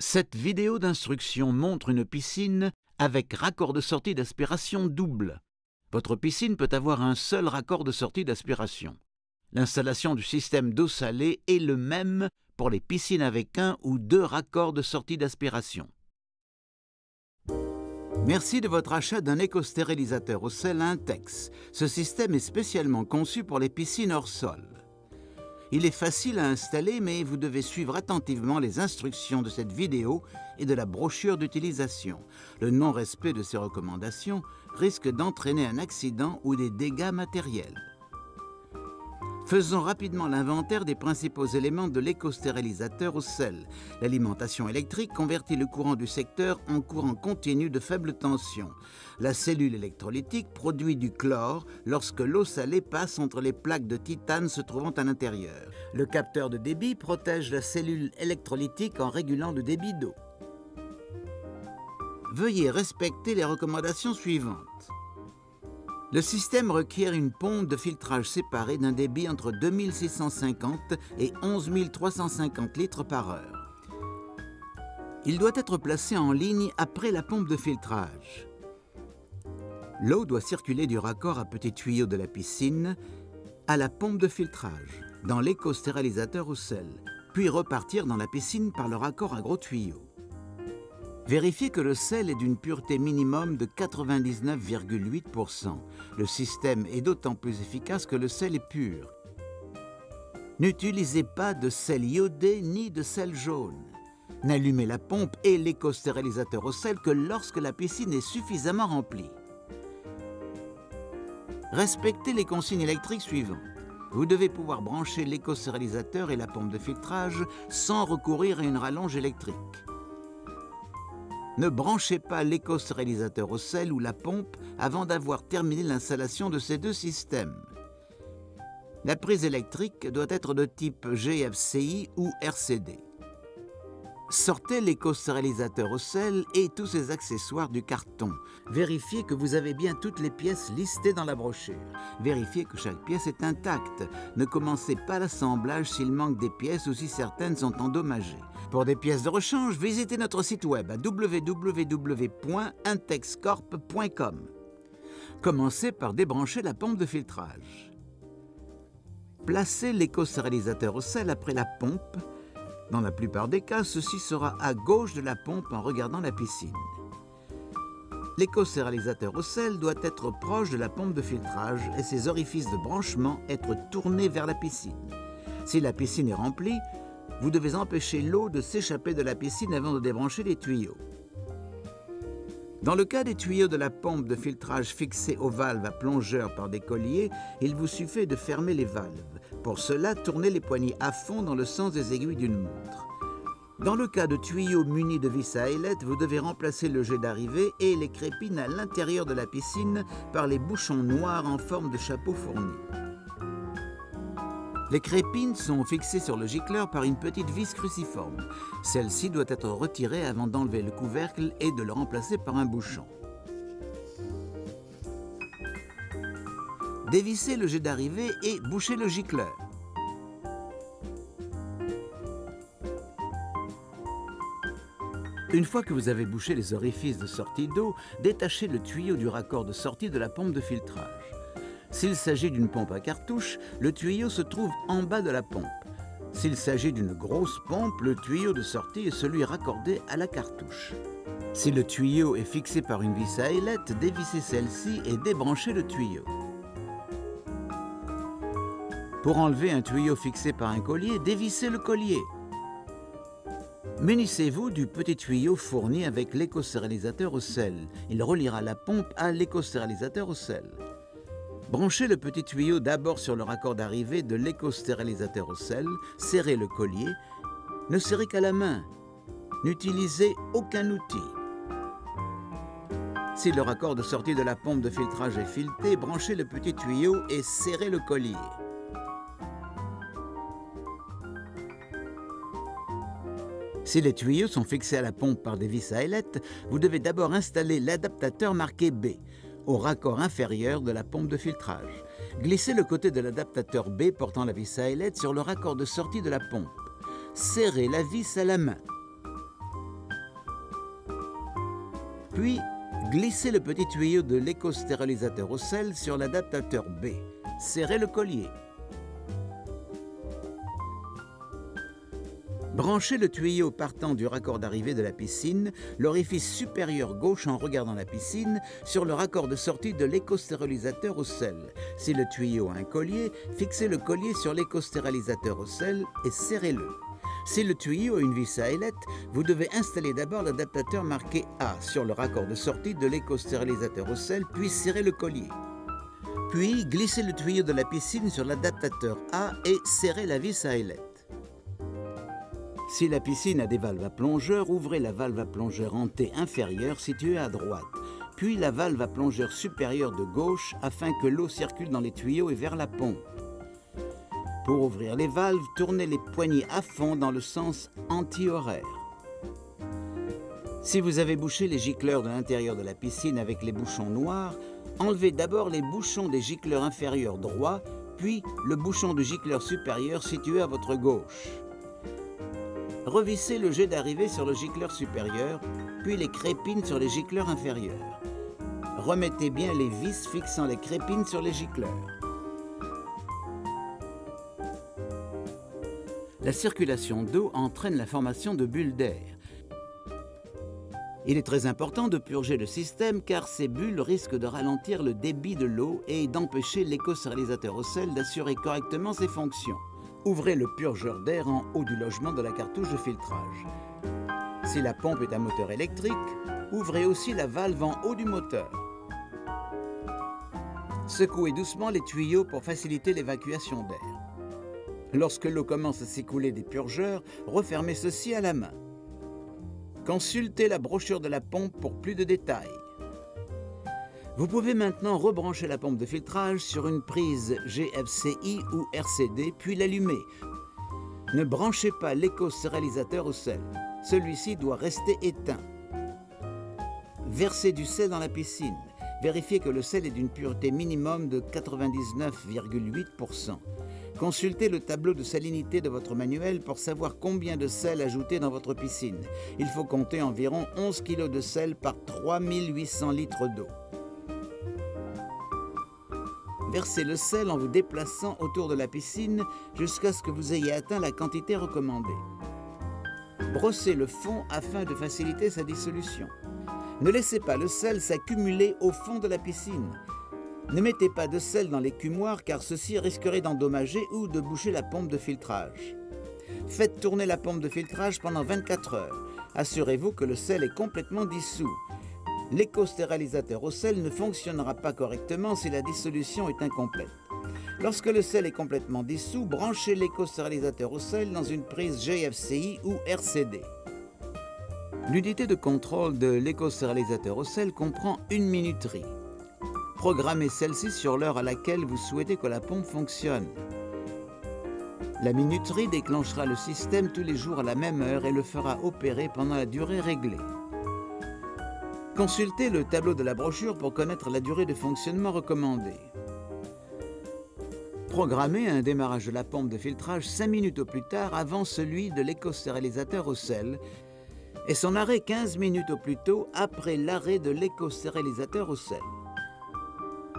Cette vidéo d'instruction montre une piscine avec raccord de sortie d'aspiration double. Votre piscine peut avoir un seul raccord de sortie d'aspiration. L'installation du système d'eau salée est le même pour les piscines avec un ou deux raccords de sortie d'aspiration. Merci de votre achat d'un éco-stérilisateur au sel Intex. Ce système est spécialement conçu pour les piscines hors sol. Il est facile à installer, mais vous devez suivre attentivement les instructions de cette vidéo et de la brochure d'utilisation. Le non-respect de ces recommandations risque d'entraîner un accident ou des dégâts matériels. Faisons rapidement l'inventaire des principaux éléments de l'éco-stérilisateur au sel. L'alimentation électrique convertit le courant du secteur en courant continu de faible tension. La cellule électrolytique produit du chlore lorsque l'eau salée passe entre les plaques de titane se trouvant à l'intérieur. Le capteur de débit protège la cellule électrolytique en régulant le débit d'eau. Veuillez respecter les recommandations suivantes. Le système requiert une pompe de filtrage séparée d'un débit entre 2650 et 11 350 litres par heure. Il doit être placé en ligne après la pompe de filtrage. L'eau doit circuler du raccord à petit tuyau de la piscine à la pompe de filtrage, dans l'éco-stérilisateur au sel, puis repartir dans la piscine par le raccord à gros tuyau. Vérifiez que le sel est d'une pureté minimum de 99,8%. Le système est d'autant plus efficace que le sel est pur. N'utilisez pas de sel iodé ni de sel jaune. N'allumez la pompe et l'éco-stérilisateur au sel que lorsque la piscine est suffisamment remplie. Respectez les consignes électriques suivantes. Vous devez pouvoir brancher l'éco-stérilisateur et la pompe de filtrage sans recourir à une rallonge électrique. Ne branchez pas l'éco-stérilisateur au sel ou la pompe avant d'avoir terminé l'installation de ces deux systèmes. La prise électrique doit être de type GFCI ou RCD. Sortez l'éco-stérilisateur au sel et tous ses accessoires du carton. Vérifiez que vous avez bien toutes les pièces listées dans la brochure. Vérifiez que chaque pièce est intacte. Ne commencez pas l'assemblage s'il manque des pièces ou si certaines sont endommagées. Pour des pièces de rechange, visitez notre site web à www.intexcorp.com. Commencez par débrancher la pompe de filtrage. Placez l'éco-stérilisateur au sel après la pompe. Dans la plupart des cas, ceci sera à gauche de la pompe en regardant la piscine. L'éco-stérilisateur au sel doit être proche de la pompe de filtrage et ses orifices de branchement être tournés vers la piscine. Si la piscine est remplie, vous devez empêcher l'eau de s'échapper de la piscine avant de débrancher les tuyaux. Dans le cas des tuyaux de la pompe de filtrage fixés aux valves à plongeur par des colliers, il vous suffit de fermer les valves. Pour cela, tournez les poignées à fond dans le sens des aiguilles d'une montre. Dans le cas de tuyaux munis de vis à ailettes, vous devez remplacer le jet d'arrivée et les crépines à l'intérieur de la piscine par les bouchons noirs en forme de chapeau fourni. Les crépines sont fixées sur le gicleur par une petite vis cruciforme. Celle-ci doit être retirée avant d'enlever le couvercle et de le remplacer par un bouchon. Dévissez le jet d'arrivée et bouchez le gicleur. Une fois que vous avez bouché les orifices de sortie d'eau, détachez le tuyau du raccord de sortie de la pompe de filtrage. S'il s'agit d'une pompe à cartouche, le tuyau se trouve en bas de la pompe. S'il s'agit d'une grosse pompe, le tuyau de sortie est celui raccordé à la cartouche. Si le tuyau est fixé par une vis à ailettes, dévissez celle-ci et débranchez le tuyau. Pour enlever un tuyau fixé par un collier, dévissez le collier. Munissez-vous du petit tuyau fourni avec l'éco-stérilisateur au sel. Il reliera la pompe à l'éco-stérilisateur au sel. Branchez le petit tuyau d'abord sur le raccord d'arrivée de l'éco-stérilisateur au sel, serrez le collier, ne serrez qu'à la main, n'utilisez aucun outil. Si le raccord de sortie de la pompe de filtrage est fileté, branchez le petit tuyau et serrez le collier. Si les tuyaux sont fixés à la pompe par des vis à ailettes, vous devez d'abord installer l'adaptateur marqué B au raccord inférieur de la pompe de filtrage. Glissez le côté de l'adaptateur B portant la vis à ailettes sur le raccord de sortie de la pompe. Serrez la vis à la main. Puis, glissez le petit tuyau de l'éco-stérilisateur au sel sur l'adaptateur B. Serrez le collier. Branchez le tuyau partant du raccord d'arrivée de la piscine, l'orifice supérieur gauche en regardant la piscine, sur le raccord de sortie de l'éco-stérilisateur au sel. Si le tuyau a un collier, fixez le collier sur l'éco-stérilisateur au sel et serrez-le. Si le tuyau a une vis à ailettes, vous devez installer d'abord l'adaptateur marqué A sur le raccord de sortie de l'éco-stérilisateur au sel, puis serrer le collier. Puis, glissez le tuyau de la piscine sur l'adaptateur A et serrez la vis à ailettes. Si la piscine a des valves à plongeur, ouvrez la valve à plongeur en T inférieure située à droite, puis la valve à plongeur supérieure de gauche afin que l'eau circule dans les tuyaux et vers la pompe. Pour ouvrir les valves, tournez les poignées à fond dans le sens anti-horaire. Si vous avez bouché les gicleurs de l'intérieur de la piscine avec les bouchons noirs, enlevez d'abord les bouchons des gicleurs inférieurs droits, puis le bouchon du gicleur supérieur situé à votre gauche. Revissez le jet d'arrivée sur le gicleur supérieur, puis les crépines sur les gicleurs inférieurs. Remettez bien les vis fixant les crépines sur les gicleurs. La circulation d'eau entraîne la formation de bulles d'air. Il est très important de purger le système car ces bulles risquent de ralentir le débit de l'eau et d'empêcher l'éco-stérilisateur au sel d'assurer correctement ses fonctions. Ouvrez le purgeur d'air en haut du logement de la cartouche de filtrage. Si la pompe est à moteur électrique, ouvrez aussi la valve en haut du moteur. Secouez doucement les tuyaux pour faciliter l'évacuation d'air. Lorsque l'eau commence à s'écouler des purgeurs, refermez ceux-ci à la main. Consultez la brochure de la pompe pour plus de détails. Vous pouvez maintenant rebrancher la pompe de filtrage sur une prise GFCI ou RCD, puis l'allumer. Ne branchez pas l'éco-stérilisateur au sel. Celui-ci doit rester éteint. Versez du sel dans la piscine. Vérifiez que le sel est d'une pureté minimum de 99,8%. Consultez le tableau de salinité de votre manuel pour savoir combien de sel ajouter dans votre piscine. Il faut compter environ 11 kg de sel par 3800 litres d'eau. Versez le sel en vous déplaçant autour de la piscine jusqu'à ce que vous ayez atteint la quantité recommandée. Brossez le fond afin de faciliter sa dissolution. Ne laissez pas le sel s'accumuler au fond de la piscine. Ne mettez pas de sel dans l'écumoire car ceci risquerait d'endommager ou de boucher la pompe de filtrage. Faites tourner la pompe de filtrage pendant 24 heures. Assurez-vous que le sel est complètement dissous. L'éco-stérilisateur au sel ne fonctionnera pas correctement si la dissolution est incomplète. Lorsque le sel est complètement dissous, branchez l'éco-stérilisateur au sel dans une prise GFCI ou RCD. L'unité de contrôle de l'éco-stérilisateur au sel comprend une minuterie. Programmez celle-ci sur l'heure à laquelle vous souhaitez que la pompe fonctionne. La minuterie déclenchera le système tous les jours à la même heure et le fera opérer pendant la durée réglée. Consultez le tableau de la brochure pour connaître la durée de fonctionnement recommandée. Programmez un démarrage de la pompe de filtrage 5 minutes au plus tard avant celui de l'éco-stérilisateur au sel et son arrêt 15 minutes au plus tôt après l'arrêt de l'éco-stérilisateur au sel.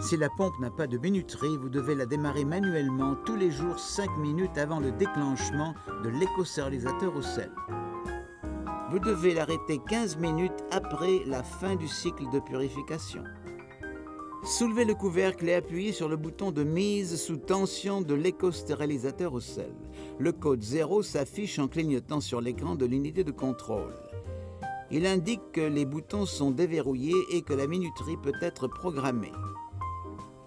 Si la pompe n'a pas de minuterie, vous devez la démarrer manuellement tous les jours 5 minutes avant le déclenchement de l'éco-stérilisateur au sel. Vous devez l'arrêter 15 minutes après la fin du cycle de purification. Soulevez le couvercle et appuyez sur le bouton de mise sous tension de l'éco-stérilisateur au sel. Le code 0 s'affiche en clignotant sur l'écran de l'unité de contrôle. Il indique que les boutons sont déverrouillés et que la minuterie peut être programmée.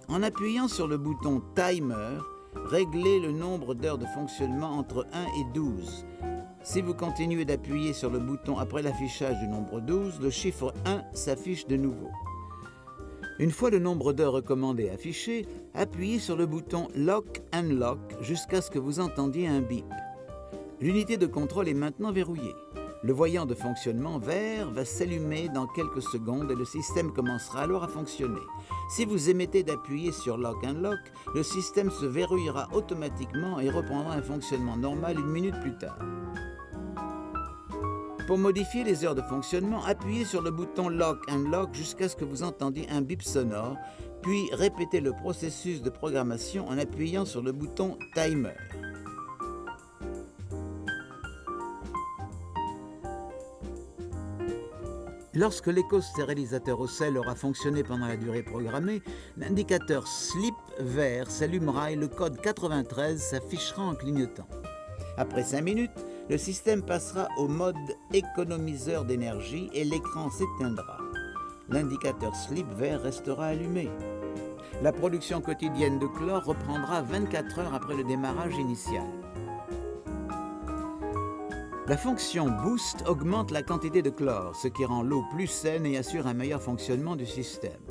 En appuyant sur le bouton Timer, réglez le nombre d'heures de fonctionnement entre 1 et 12. Si vous continuez d'appuyer sur le bouton après l'affichage du nombre 12, le chiffre 1 s'affiche de nouveau. Une fois le nombre d'heures recommandé affiché, appuyez sur le bouton Lock and Lock jusqu'à ce que vous entendiez un bip. L'unité de contrôle est maintenant verrouillée. Le voyant de fonctionnement vert va s'allumer dans quelques secondes et le système commencera alors à fonctionner. Si vous émettez d'appuyer sur Lock and Lock, le système se verrouillera automatiquement et reprendra un fonctionnement normal 1 minute plus tard. Pour modifier les heures de fonctionnement, appuyez sur le bouton Lock and Lock jusqu'à ce que vous entendiez un bip sonore, puis répétez le processus de programmation en appuyant sur le bouton Timer. Lorsque l'éco-stérilisateur au sel aura fonctionné pendant la durée programmée, l'indicateur Sleep vert s'allumera et le code 93 s'affichera en clignotant. Après 5 minutes, le système passera au mode économiseur d'énergie et l'écran s'éteindra. L'indicateur Sleep vert restera allumé. La production quotidienne de chlore reprendra 24 heures après le démarrage initial. La fonction Boost augmente la quantité de chlore, ce qui rend l'eau plus saine et assure un meilleur fonctionnement du système.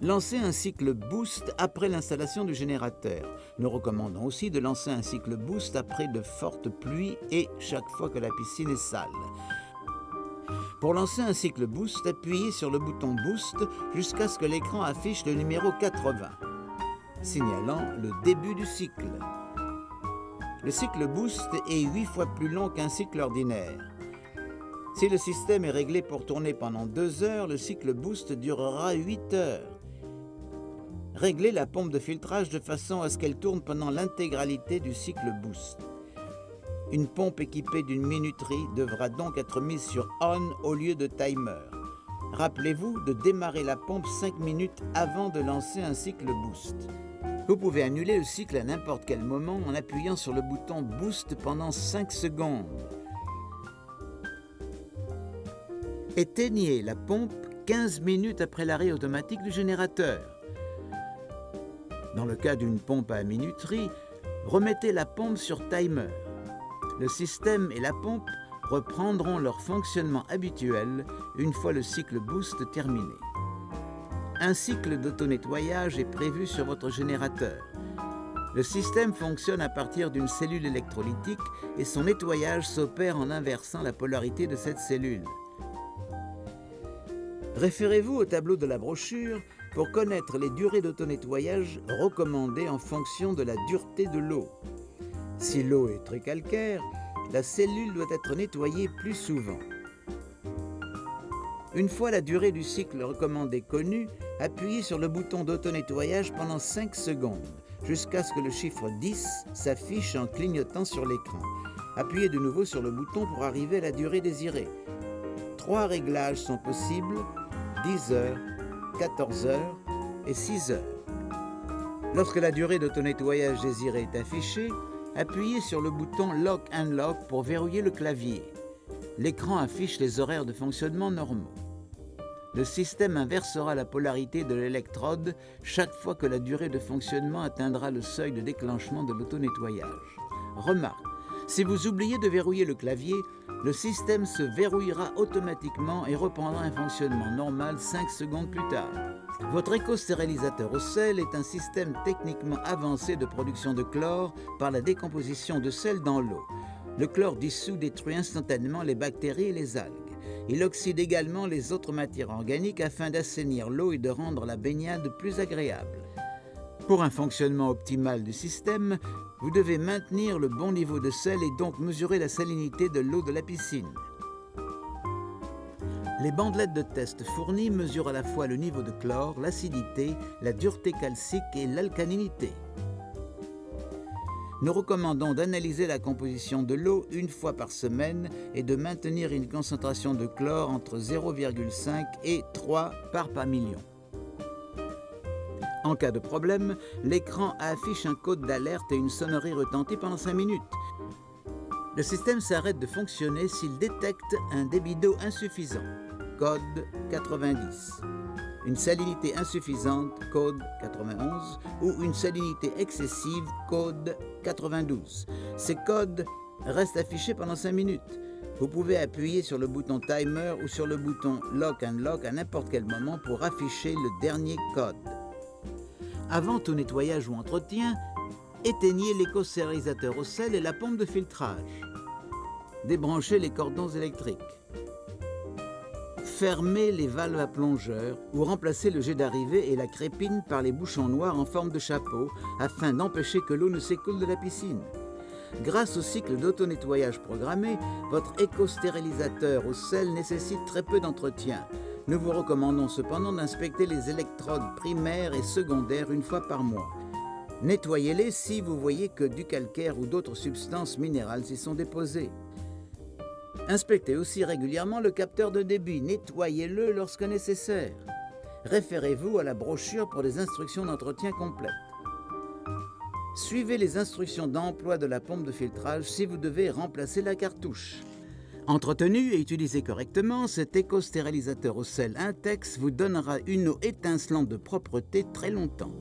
Lancez un cycle Boost après l'installation du générateur. Nous recommandons aussi de lancer un cycle Boost après de fortes pluies et chaque fois que la piscine est sale. Pour lancer un cycle Boost, appuyez sur le bouton Boost jusqu'à ce que l'écran affiche le numéro 80, signalant le début du cycle. Le cycle Boost est 8 fois plus long qu'un cycle ordinaire. Si le système est réglé pour tourner pendant 2 heures, le cycle Boost durera 8 heures. Réglez la pompe de filtrage de façon à ce qu'elle tourne pendant l'intégralité du cycle Boost. Une pompe équipée d'une minuterie devra donc être mise sur On au lieu de Timer. Rappelez-vous de démarrer la pompe 5 minutes avant de lancer un cycle Boost. Vous pouvez annuler le cycle à n'importe quel moment en appuyant sur le bouton Boost pendant 5 secondes. Éteignez la pompe 15 minutes après l'arrêt automatique du générateur. Dans le cas d'une pompe à minuterie, remettez la pompe sur Timer. Le système et la pompe reprendront leur fonctionnement habituel une fois le cycle Boost terminé. Un cycle d'auto-nettoyage est prévu sur votre générateur. Le système fonctionne à partir d'une cellule électrolytique et son nettoyage s'opère en inversant la polarité de cette cellule. Référez-vous au tableau de la brochure pour connaître les durées d'auto-nettoyage recommandées en fonction de la dureté de l'eau. Si l'eau est très calcaire, la cellule doit être nettoyée plus souvent. Une fois la durée du cycle recommandé connue, appuyez sur le bouton d'auto-nettoyage pendant 5 secondes, jusqu'à ce que le chiffre 10 s'affiche en clignotant sur l'écran. Appuyez de nouveau sur le bouton pour arriver à la durée désirée. 3 réglages sont possibles, 10 heures, 14 heures et 6 heures. Lorsque la durée d'auto-nettoyage désirée est affichée, appuyez sur le bouton Lock and Lock pour verrouiller le clavier. L'écran affiche les horaires de fonctionnement normaux. Le système inversera la polarité de l'électrode chaque fois que la durée de fonctionnement atteindra le seuil de déclenchement de l'auto-nettoyage. Remarque, si vous oubliez de verrouiller le clavier, le système se verrouillera automatiquement et reprendra un fonctionnement normal 5 secondes plus tard. Votre éco-stérilisateur au sel est un système techniquement avancé de production de chlore par la décomposition de sel dans l'eau. Le chlore dissous détruit instantanément les bactéries et les algues. Il oxyde également les autres matières organiques afin d'assainir l'eau et de rendre la baignade plus agréable. Pour un fonctionnement optimal du système, vous devez maintenir le bon niveau de sel et donc mesurer la salinité de l'eau de la piscine. Les bandelettes de test fournies mesurent à la fois le niveau de chlore, l'acidité, la dureté calcique et l'alcalinité. Nous recommandons d'analyser la composition de l'eau une fois par semaine et de maintenir une concentration de chlore entre 0,5 et 3 parts par million. En cas de problème, l'écran affiche un code d'alerte et une sonnerie retentit pendant 5 minutes. Le système s'arrête de fonctionner s'il détecte un débit d'eau insuffisant, code 90. Une salinité insuffisante, code 91, ou une salinité excessive, code 92. Ces codes restent affichés pendant 5 minutes. Vous pouvez appuyer sur le bouton Timer ou sur le bouton Lock and Lock à n'importe quel moment pour afficher le dernier code. Avant tout nettoyage ou entretien, éteignez l'éco-stérilisateur au sel et la pompe de filtrage. Débranchez les cordons électriques. Fermez les valves à plongeur ou remplacez le jet d'arrivée et la crépine par les bouchons noirs en forme de chapeau afin d'empêcher que l'eau ne s'écoule de la piscine. Grâce au cycle d'auto-nettoyage programmé, votre éco-stérilisateur au sel nécessite très peu d'entretien. Nous vous recommandons cependant d'inspecter les électrodes primaires et secondaires une fois par mois. Nettoyez-les si vous voyez que du calcaire ou d'autres substances minérales s'y sont déposées. Inspectez aussi régulièrement le capteur de débit, nettoyez-le lorsque nécessaire. Référez-vous à la brochure pour des instructions d'entretien complètes. Suivez les instructions d'emploi de la pompe de filtrage si vous devez remplacer la cartouche. Entretenu et utilisé correctement, cet éco-stérilisateur au sel Intex vous donnera une eau étincelante de propreté très longtemps.